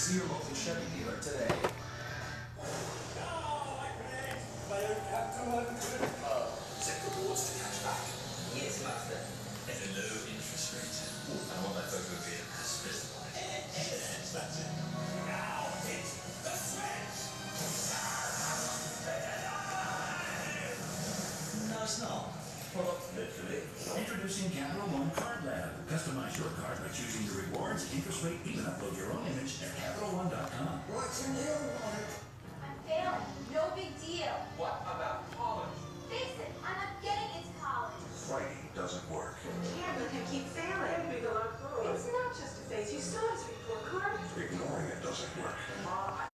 See your local Chevy dealer today. Set rewards to cash back. Yes, master. And a low interest rate. I want that photo of being specified. That's it. Now hit the switch! No, it's not. Well, literally. Introducing Capital One Card Lab. Customize your card by choosing your rewards, interest rate, even upload your own image at CapitalOne.com. What's in your wallet? I'm failing. No big deal. What about college? Face it, I'm not getting into college. Fighting doesn't work. Can't let him keep failing. It's not just a face. You saw his report card. Ignoring it doesn't work.